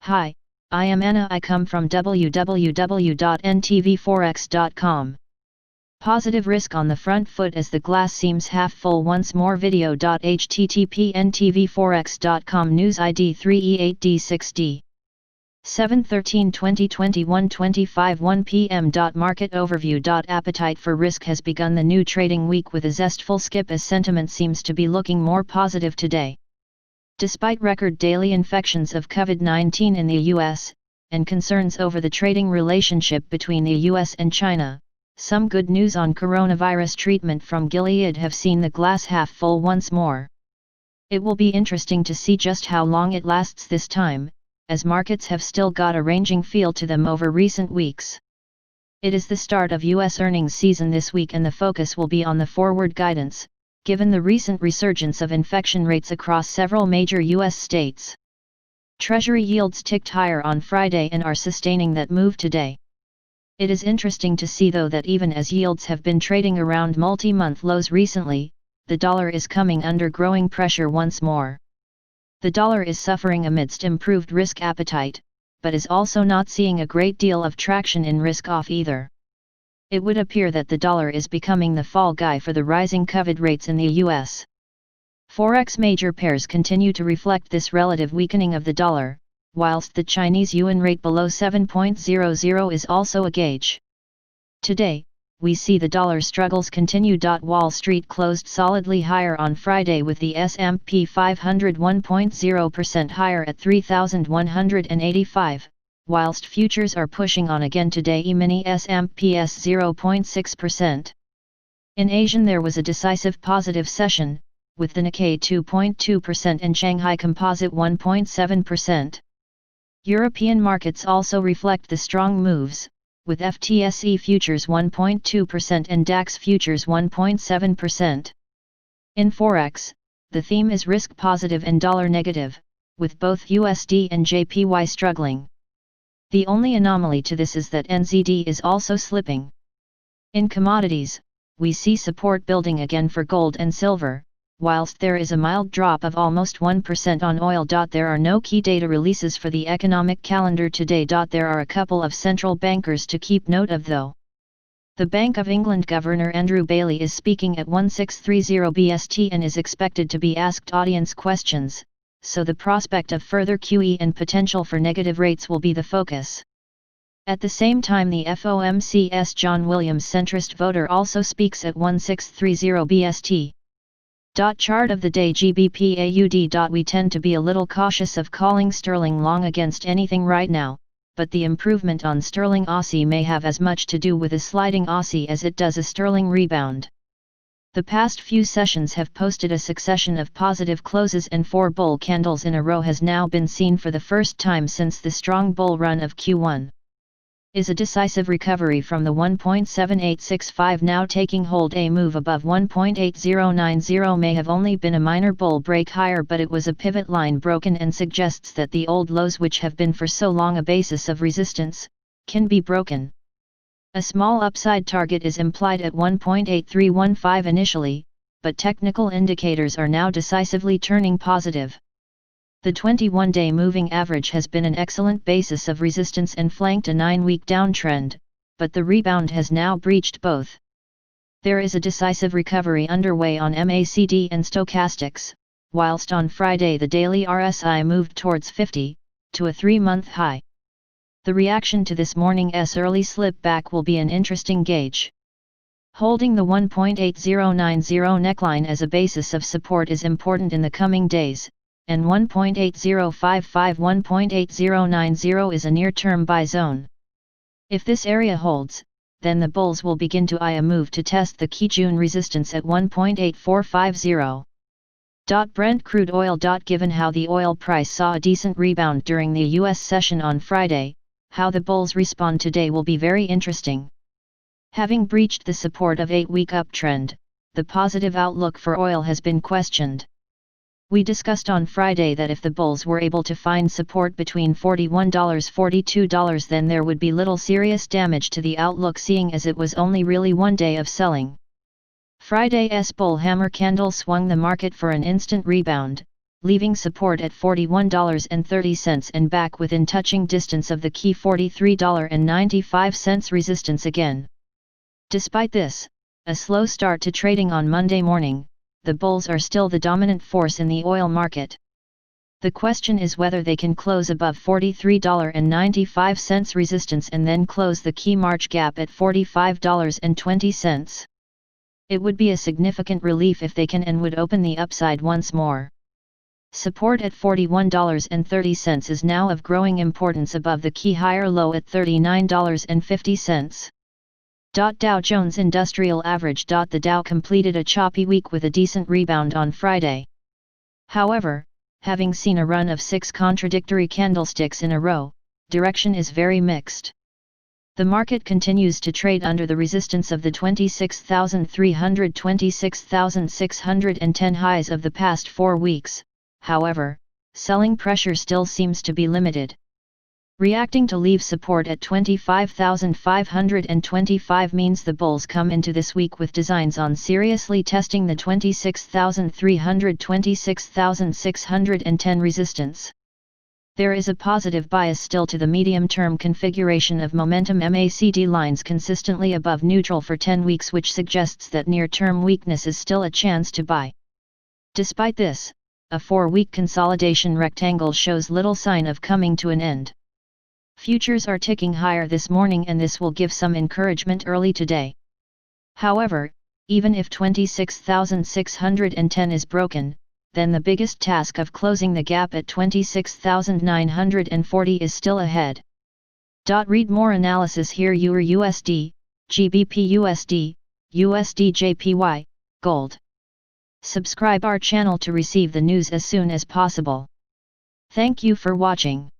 Hi, I am Anna. I come from www.ntvforex.com. Positive risk on the front foot as the glass seems half full once more. Video.http ntvforex.com News ID 3E8D6D 7/13/2021 25:01 p.m. Market overview. Appetite for risk has begun the new trading week with a zestful skip as sentiment seems to be looking more positive today. Despite record daily infections of COVID-19 in the US, and concerns over the trading relationship between the US and China, some good news on coronavirus treatment from Gilead have seen the glass half full once more. It will be interesting to see just how long it lasts this time, as markets have still got a ranging feel to them over recent weeks. It is the start of US earnings season this week and the focus will be on the forward guidance, given the recent resurgence of infection rates across several major US states. Treasury yields ticked higher on Friday and are sustaining that move today. It is interesting to see though that even as yields have been trading around multi-month lows recently, the dollar is coming under growing pressure once more. The dollar is suffering amidst improved risk appetite, but is also not seeing a great deal of traction in risk off either. It would appear that the dollar is becoming the fall guy for the rising COVID rates in the US. Forex major pairs continue to reflect this relative weakening of the dollar, whilst the Chinese yuan rate below 7.00 is also a gauge. Today, we see the dollar struggles continue. Wall Street closed solidly higher on Friday with the S&P 500 1.0% higher at 3,185. Whilst futures are pushing on again today. E-mini S&P 0.6%. In Asian there was a decisive positive session, with the Nikkei 2.2% and Shanghai Composite 1.7%. European markets also reflect the strong moves, with FTSE futures 1.2% and DAX futures 1.7%. In Forex, the theme is risk positive and dollar negative, with both USD and JPY struggling. The only anomaly to this is that NZD is also slipping. In commodities, we see support building again for gold and silver, whilst there is a mild drop of almost 1% on oil. There are no key data releases for the economic calendar today. There are a couple of central bankers to keep note of though. The Bank of England Governor Andrew Bailey is speaking at 1630 BST and is expected to be asked audience questions, so the prospect of further QE and potential for negative rates will be the focus. At the same time the FOMC's John Williams centrist voter also speaks at 1630 BST. Chart of the day GBP AUD. We tend to be a little cautious of calling sterling long against anything right now, but the improvement on sterling Aussie may have as much to do with a sliding Aussie as it does a sterling rebound. The past few sessions have posted a succession of positive closes and 4 bull candles in a row has now been seen for the first time since the strong bull run of Q1. Is a decisive recovery from the 1.7865 now taking hold. A move above 1.8090 may have only been a minor bull break higher, but it was a pivot line broken and suggests that the old lows, which have been for so long a basis of resistance, can be broken. A small upside target is implied at 1.8315 initially, but technical indicators are now decisively turning positive. The 21-day moving average has been an excellent basis of resistance and flanked a 9-week downtrend, but the rebound has now breached both. There is a decisive recovery underway on MACD and stochastics, whilst on Friday the daily RSI moved towards 50, to a 3-month high. The reaction to this morning's early slip back will be an interesting gauge. Holding the 1.8090 neckline as a basis of support is important in the coming days, and 1.8055-1.8090 is a near-term buy zone. If this area holds, then the bulls will begin to eye a move to test the key June resistance at 1.8450. Brent crude oil. Given how the oil price saw a decent rebound during the US session on Friday, how the bulls respond today will be very interesting. Having breached the support of 8-week uptrend, the positive outlook for oil has been questioned. We discussed on Friday that if the bulls were able to find support between $41–42, then there would be little serious damage to the outlook, seeing as it was only really one day of selling. Friday's bull hammer candle swung the market for an instant rebound, leaving support at $41.30 and back within touching distance of the key $43.95 resistance again. Despite this, a slow start to trading on Monday morning, the bulls are still the dominant force in the oil market. The question is whether they can close above $43.95 resistance and then close the key March gap at $45.20. It would be a significant relief if they can and would open the upside once more. Support at $41.30 is now of growing importance above the key higher low at $39.50. Dow Jones Industrial Average. The Dow completed a choppy week with a decent rebound on Friday. However, having seen a run of 6 contradictory candlesticks in a row, direction is very mixed. The market continues to trade under the resistance of the 26,300–26,610 highs of the past 4 weeks, however, selling pressure still seems to be limited. Reacting to leave support at 25,525 means the bulls come into this week with designs on seriously testing the 26,300–26,610 resistance. There is a positive bias still to the medium-term configuration of momentum MACD lines consistently above neutral for 10 weeks, which suggests that near-term weakness is still a chance to buy. Despite this, a 4-week consolidation rectangle shows little sign of coming to an end. Futures are ticking higher this morning and this will give some encouragement early today. However, even if 26,610 is broken, then the biggest task of closing the gap at 26,940 is still ahead. Read more analysis here. Euro USD, GBP USD, USD JPY, Gold. Subscribe our channel to receive the news as soon as possible. Thank you for watching.